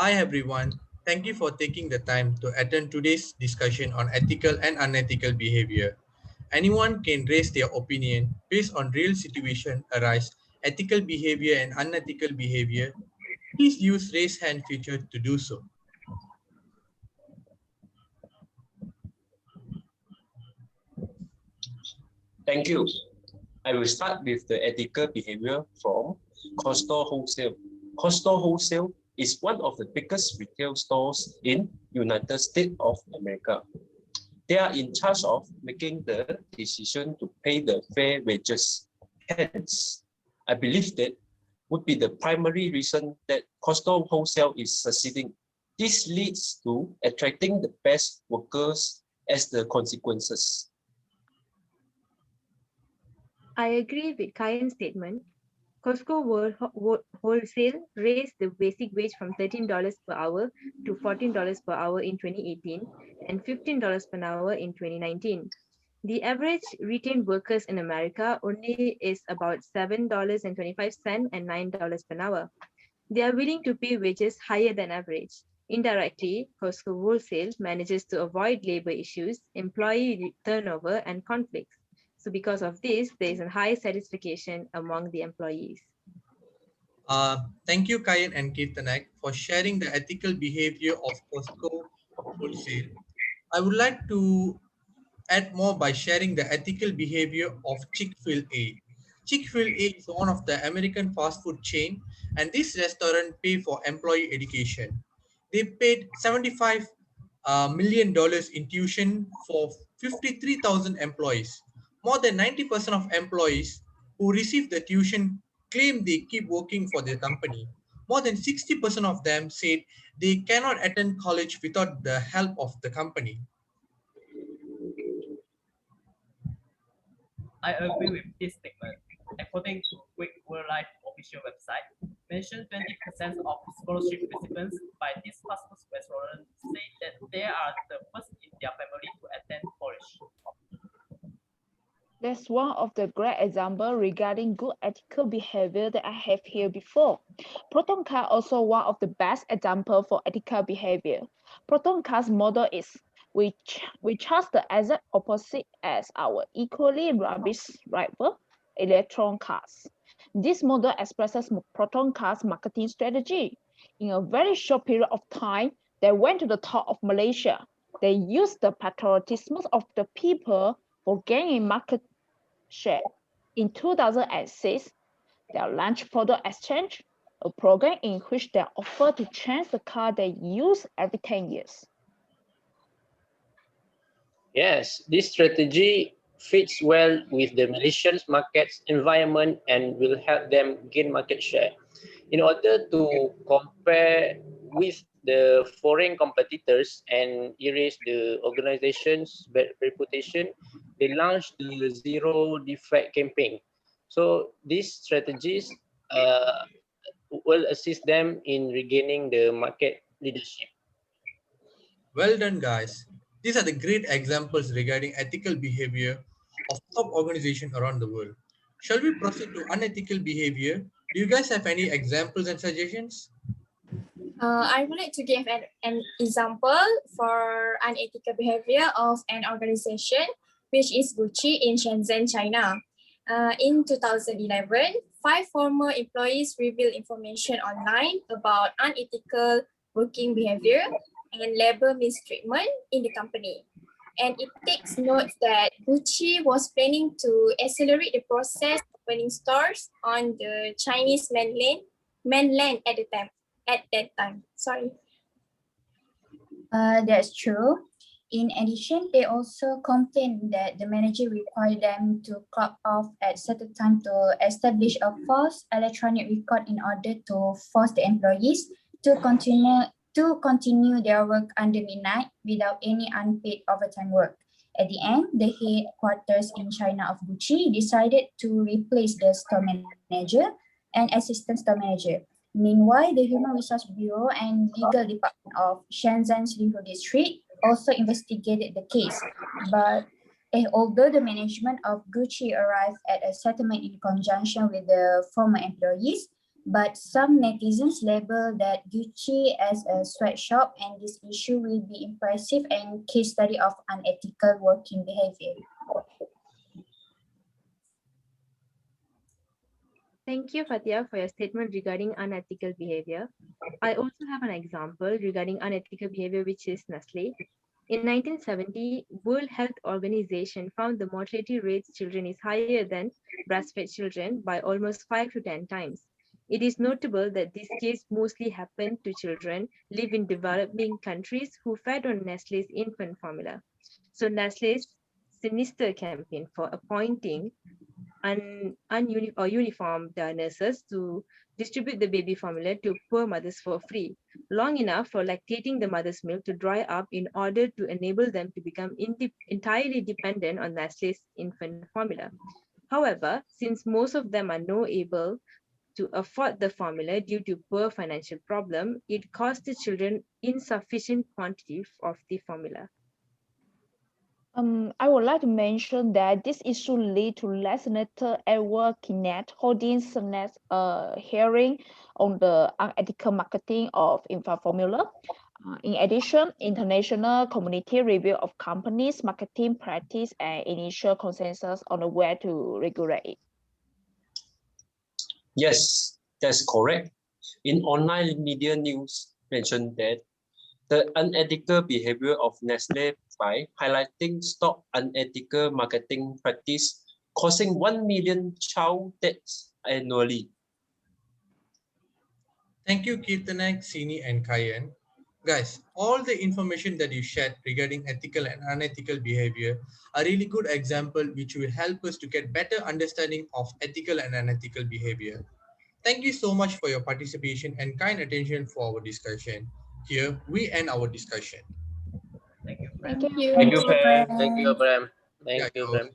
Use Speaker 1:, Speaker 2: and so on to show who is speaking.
Speaker 1: Hi everyone, thank you for taking the time to attend today's discussion on ethical and unethical behavior. Anyone can raise their opinion based on real situation arise ethical behavior and unethical behavior. Please use raise hand feature to do so.
Speaker 2: Thank you. I will start with the ethical behavior from Costco Wholesale. Costco Wholesale is one of the biggest retail stores in United States of America. They are in charge of making the decision to pay the fair wages. Hence, I believe that would be the primary reason that Costco Wholesale is succeeding. This leads to attracting the best workers as the consequences.
Speaker 3: I agree with Kayan's statement. Costco Wholesale raised the basic wage from $13 per hour to $14 per hour in 2018 and $15 per hour in 2019. The average retained workers in America only is about $7.25 and $9 per hour. They are willing to pay wages higher than average. Indirectly, Costco Wholesale manages to avoid labor issues, employee turnover, and conflicts. So because of this, there is a high satisfaction among the employees.
Speaker 1: Thank you, Kayan and Kirtanac, for sharing the ethical behavior of Costco Wholesale. I would like to add more by sharing the ethical behavior of Chick-fil-A. Chick-fil-A is one of the American fast food chain, and this restaurant pay for employee education. They paid $75 million in tuition for 53,000 employees. More than 90% of employees who receive the tuition claim they keep working for their company. More than 60% of them said they cannot attend college without the help of the company.
Speaker 4: I agree with this statement. According to Quick World Life official website, mentioned 20% of scholarship recipients by this fast food restaurant say that they are the first in their family to attend college.
Speaker 5: That's one of the great examples regarding good ethical behavior that I have here before. Proton Car also one of the best examples for ethical behavior. Proton Car's model is we charge the exact opposite as our equally rubbish rival, electron cars. This model expresses Proton Car's marketing strategy. In a very short period of time, they went to the top of Malaysia. They used the patriotism of the people for gaining market share. In 2006, they launched Product Exchange, a program in which they offer to change the car they use every 10 years.
Speaker 6: Yes, this strategy fits well with the Malaysian market's environment and will help them gain market share. In order to compare with the foreign competitors and erase the organization's bad reputation, they launched the zero defect campaign. So these strategies will assist them in regaining the market leadership.
Speaker 1: Well done, guys. These are the great examples regarding ethical behavior of top organizations around the world. Shall we proceed to unethical behavior? Do you guys have any examples and suggestions?
Speaker 7: I would like to give an example for unethical behavior of an organization, which is Gucci in Shenzhen, China. In 2011, 5 former employees revealed information online about unethical working behavior and labor mistreatment in the company. And it takes note that Gucci was planning to accelerate the process of opening stores on the Chinese mainland at that time. Sorry.
Speaker 8: That's true. In addition, they also complained that the manager required them to clock off at certain time to establish a false electronic record in order to force the employees to continue their work under midnight without any unpaid overtime work. At the end, the headquarters in China of Gucci decided to replace the store manager and assistant store manager. Meanwhile, the Human Resource Bureau and Legal Department of Shenzhen's Legal District also investigated the case. But although the management of Gucci arrived at a settlement in conjunction with the former employees, But some netizens label that Gucci as a sweatshop, and this issue will be impressive and case study of unethical working behavior.
Speaker 3: Thank you, Fatihah, for your statement regarding unethical behavior. I also have an example regarding unethical behavior, which is Nestle. In 1970, World Health Organization found the mortality rates children is higher than breastfed children by almost 5 to 10 times. It is notable that this case mostly happened to children live in developing countries who fed on Nestle's infant formula. So Nestle's sinister campaign for appointing uniformed nurses to distribute the baby formula to poor mothers for free, long enough for lactating the mother's milk to dry up in order to enable them to become entirely dependent on Nestle's infant formula. However, since most of them are not able to afford the formula due to poor financial problem, it costs the children insufficient quantity of the formula.
Speaker 5: I would like to mention that this issue led to Senator Edward Kenneth holding Senate hearing on the unethical marketing of infant formula. In addition, international community review of companies' marketing practice and initial consensus on the way to regulate it.
Speaker 2: Yes, that's correct. In online media news mentioned that the unethical behavior of Nestle by highlighting stop unethical marketing practice causing 1 million child deaths annually.
Speaker 1: Thank you, Kirtanac, Sini, and Kayan. Guys, all the information that you shared regarding ethical and unethical behavior are really good example which will help us to get better understanding of ethical and unethical behavior. Thank you so much for your participation and kind attention for our discussion. Here, we end our discussion.
Speaker 4: Thank you,
Speaker 5: Thank
Speaker 4: friend.
Speaker 5: you.
Speaker 2: Thank you,
Speaker 8: Thank
Speaker 2: Pam.
Speaker 8: you,
Speaker 6: Thank you, Prem.
Speaker 1: Yeah,
Speaker 6: Thank you,
Speaker 1: you're
Speaker 6: Prem.